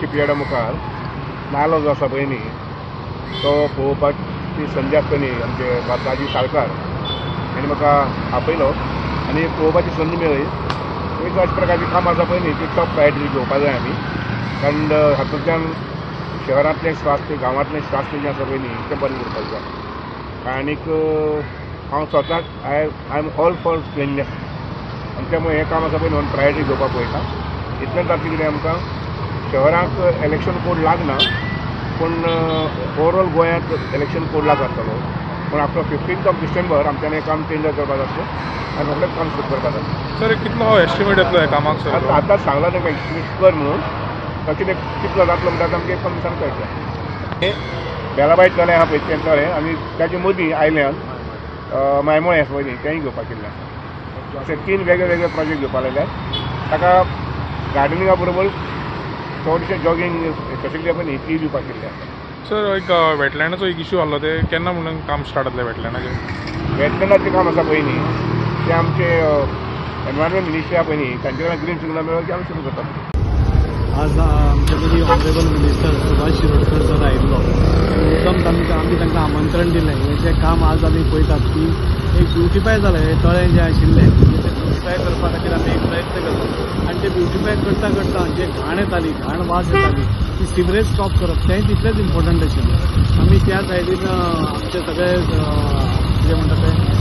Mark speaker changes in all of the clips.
Speaker 1: शिपयार्डा मुखार नालो जो आसा पळय न्ही तो पळोवपाची संदी आसता न्ही आमचे बालाजी साळकार हांणी म्हाका आपयलो आनी पळोवपाची संदी मेळ्ळी. एक अशा प्रकारची कामां आसा पळय न्ही ती टॉप प्रायोरिटी घेवपाक जाय आमी, कारण हातूंतल्यान शहरांतलें स्वास्थ्य गांवांतलें स्वास्थ्य जें आसा पळय न्ही तें बरें करपाक जाय. आनीक हांव स्वताक I am all for cleanness आनी त्यामुळे हें काम आसा पळय न्ही प्रायोरिटी घेवपाक पळयता. इतलें जाता कितें आमकां शहरांत इलेक्शन कोड लागना पूण ओवरऑल गोंयांत इलेक्शन कोड लागतलो, पूण आफ्टर 15 डिसेंबर आमच्यान हें काम टेंडर करपाक जातलें आनी रोखडेंच काम सुरू करपाक जातलें.
Speaker 2: सर कितलो हो एस्टिमेट येतलो ह्या कामाक? सर
Speaker 1: आतां सांगला ताका एस्टिमेट कर म्हणून, कितें कितलो जातलो म्हणटा आमकां 1 दिसान कळटलें. हें बेलाबायट जालें आहा पळय तें जालें आनी ताचे मदीं आयल्यान मायमोळें आसा पळय न्ही तेंय घेवपाक केल्लें. अशे 3 वेगळे प्रोजेक्ट घेवपाक लायल्यात. ताका गार्डनिंगा बरोबर चडशें जॉगिंग फेसिलिटी आसा पळय न्ही ती दिवपाक केल्ली आसा.
Speaker 2: सर एक वेटलँडाचो एक इश्यू आसलो ते केन्ना म्हणून काम स्टार्ट जातलें वेटलँडाचें?
Speaker 1: वेटलँडाचें काम आसा पळय न्ही तें आमचे एनवायरमेंट मिनिस्ट्री आसा पळय न्ही तांचे कडेन ग्रीन सिग्नल मेळ्ळो की आमी सुरू करतात.
Speaker 3: आज आमचे मदीं honourable minister Subhash Shirodkar sir आयिल्लो. मुद्दम आमी तांकां आमंत्रण दिलें. हें काम आज आमी पळयतात की एक ब्युटिफाय जालें. हें तळें जें आशिल्लें तें ब्युटिफाय करपा खातीर आमी एक प्रयत्न करतात आनी तें ब्युटिफाय करता करता जे घाण येताली, घाण वास येताली ती सिवरेज स्टॉप करप तेंय तितलेंच इम्पॉर्टंट आशिल्लें. आमी त्या सायडीन आमचे सगळे जें म्हणटा तें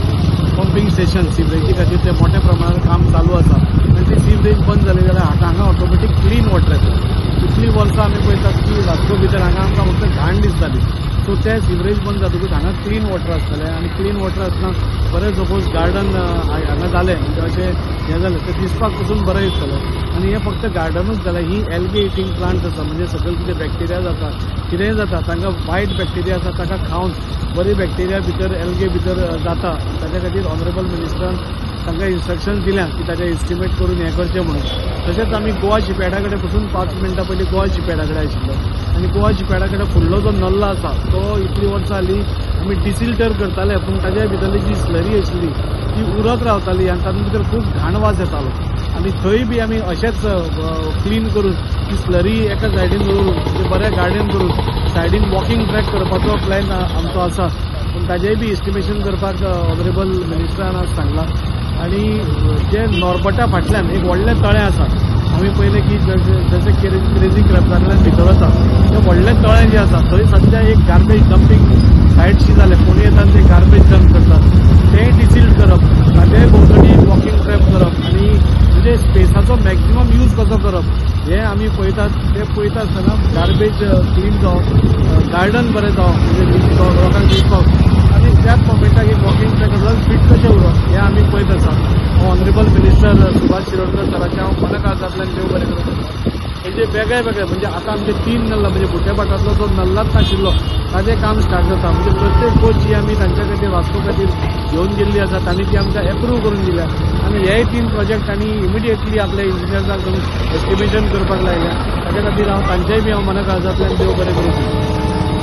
Speaker 3: पंपिंग स्टेशन सिवरेजी खातीर तें मोठ्या प्रमाणांत काम चालू आसा आनी ती सिवरेज बंद जाली जाल्यार हांगा ऑटोमॅटीक क्लीन वॉटर येता. इतलीं वर्सां आमी पळयतात की वास्को भितर हांगा आमकां फक्त घाण दिसताली, सो तें सिवरेज बंद जातकूच हांगा क्लीन वॉटर आसतलें आनी क्लीन वॉटर आसतना बरें सपोज गार्डन हांगा जालें म्हणजे अशें हें जालें तें दिसपाक पसून बरें दिसतलें. आनी हें फक्त गार्डनूच जालें, ही एल्गी इटींग प्लांट्स आसा म्हणजे सकयल कितें बॅक्टेरिया जाता कितेंय जाता तांकां वायट बॅक्टेरिया आसा ताका खावन बरी बॅक्टेरिया भितर एल्गे भितर जाता. ताच्या खातीर ऑनरेबल मिनिस्टरान तांकां इन्स्ट्रक्शन्स दिल्या की ताचें एस्टिमेट करून हें करचें म्हणून. तशेंच आमी गोवा शिपयार्डा कडेन पसून 5 मिनटां पयलीं गोवा शिपयार्डा कडेन आशिल्लो आनी गोवा शिपयार्डा कडेन फुडलो जो नल्लो आसा तो इतलीं वर्सां जालीं आमी डिसिल्टर करताले पूण ताच्या भितरली जी स्लरी आशिल्ली ती उरत रावताली आनी तातूंत भितर खूब घाण वास येतालो. आनी थंय बी आमी अशेंच क्लीन करून ती स्लरी एका सायडीन दवरून म्हणजे बरें गार्डन करून सायडीन वॉकिंग ट्रॅक करपाचो प्लॅन आमचो आसा. पूण ताजेंय बी एस्टिमेशन करपाक ऑनरेबल मिनिस्टरान आज सांगलां. आनी जे नॉर्बटा फाटल्यान एक व्हडलें तळें आसा, आमी पयलें की जशें क्रेजी क्रॅप्सांतल्यान भितर वता तें व्हडलें तळें जें आसा थंय सद्या एक गार्बेज डंपिंग सायटशी जालें. कोणी येता ते गार्बेज डंप करतात तेंय डिसिल्ड करप, ताजेय भोंवतणी वॉकिंग ट्रॅक करप आनी म्हणजे स्पेसाचो मॅक्झिमम यूज कसो करप हें आमी पळयतात. तें पळयता आसतना गार्बेज क्लीन जावप, गार्डन बरें जावप म्हणजे लोकांक दिसपाक आनी त्याच मोमेंटाक एक वॉकिंग ट्रॅक जाल्यार फीट कशें उरप हें आमी पळयत आसा. ऑनरेबल मिनिस्टर सुभाष शिरोडकर सराचें हांव मनाकाळजांतल्यान देव बरें करूं. म्हणजे वेगळे म्हणजे आतां आमचे 3 नल्ला म्हणजे बुट्टेपाटांतलो जो नल्लाच नाशिल्लो ताजें काम स्टार्ट जाता. म्हणजे प्रत्येक गोष्ट जी आमी तांच्या खातीर वास्को खातीर घेवन गेल्ली आसा तांणी ती आमकां एप्रूव करून दिल्या आनी हेय 3 प्रोजेक्ट आनी इमिडिएटली आपल्या इंजिनियर्सांक एस्टिमेशन करपाक लायल्या. ताच्या खातीर हांव तांचेय बी हांव मनाकाळजांतल्यान देव बरें करूं.